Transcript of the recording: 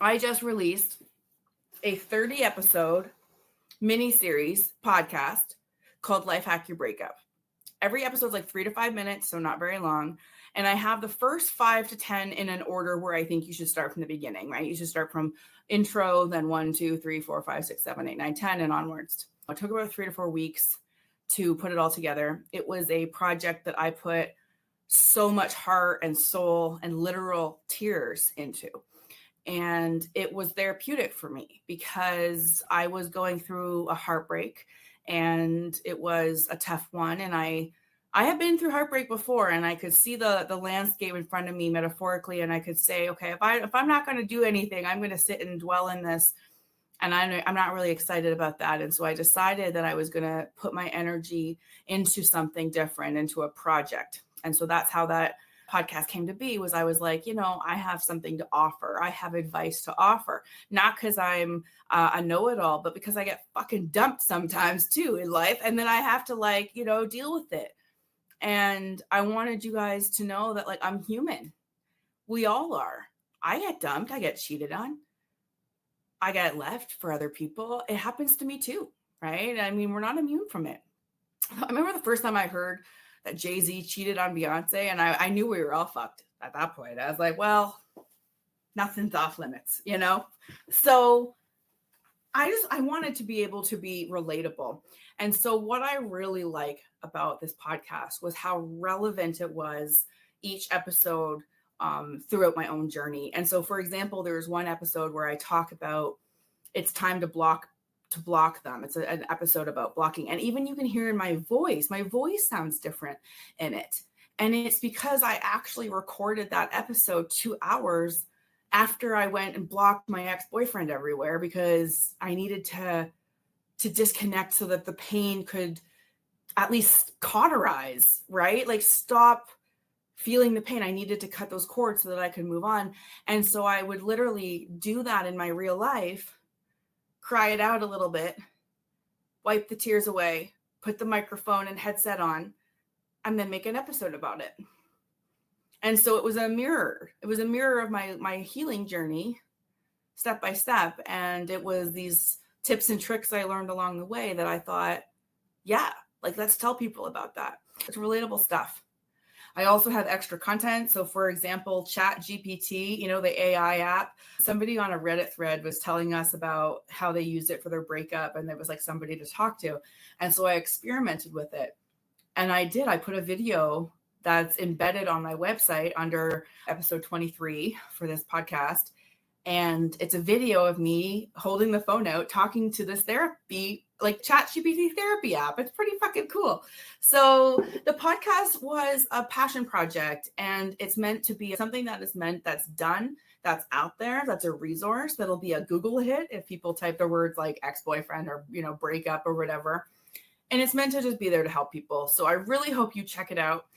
I just released a 30 episode mini-series podcast called Life Hack Your Breakup. Every episode's like 3 to 5 minutes, so not very long. And I have the first 5 to 10 in an order where I think you should start from the beginning, right? You should start from intro, then 1, 2, 3, 4, 5, 6, 7, 8, 9, 10, and onwards. It took about 3 to 4 weeks to put it all together. It was a project that I put so much heart and soul and literal tears into. And it was therapeutic for me because I was going through a heartbreak, and it was a tough one. And I have been through heartbreak before, and I could see the landscape in front of me metaphorically. And I could say, okay, if I'm not going to do anything, I'm going to sit and dwell in this. And I'm not really excited about that. And so I decided that I was going to put my energy into something different, into a project. And so that's how that podcast came to be. Was I was like, I have something to offer. I have advice to offer, not because I'm a know-it-all, but because I get fucking dumped sometimes too in life. And then I have to deal with it. And I wanted you guys to know that I'm human. We all are. I get dumped. I get cheated on. I get left for other people. It happens to me too, right? I mean, we're not immune from it. I remember the first time I heard that Jay-Z cheated on Beyonce, and I knew we were all fucked at that point. I was like, well, nothing's off limits, So I wanted to be able to be relatable. And so what I really like about this podcast was how relevant it was each episode throughout my own journey. And so, for example, there's one episode where I talk about it's time to block them. It's an episode about blocking. And even you can hear in my voice sounds different in it. And it's because I actually recorded that episode 2 hours after I went and blocked my ex-boyfriend everywhere, because I needed to disconnect so that the pain could at least cauterize, right? Stop feeling the pain. I needed to cut those cords so that I could move on. And so I would literally do that in my real life, cry it out a little bit, wipe the tears away, put the microphone and headset on, and then make an episode about it. And so it was a mirror. It was a mirror of my healing journey, step by step. And it was these tips and tricks I learned along the way that I thought, yeah, let's tell people about that. It's relatable stuff. I also have extra content. So for example, ChatGPT, the AI app, somebody on a Reddit thread was telling us about how they used it for their breakup, and there was somebody to talk to. And so I experimented with it. And I put a video that's embedded on my website under episode 23 for this podcast. And it's a video of me holding the phone out, talking to this therapy, ChatGPT therapy app. It's pretty fucking cool. So the podcast was a passion project, and it's meant to be something that's done, that's out there, that's a resource, that'll be a Google hit if people type the words like ex-boyfriend or, breakup or whatever. And it's meant to just be there to help people. So I really hope you check it out.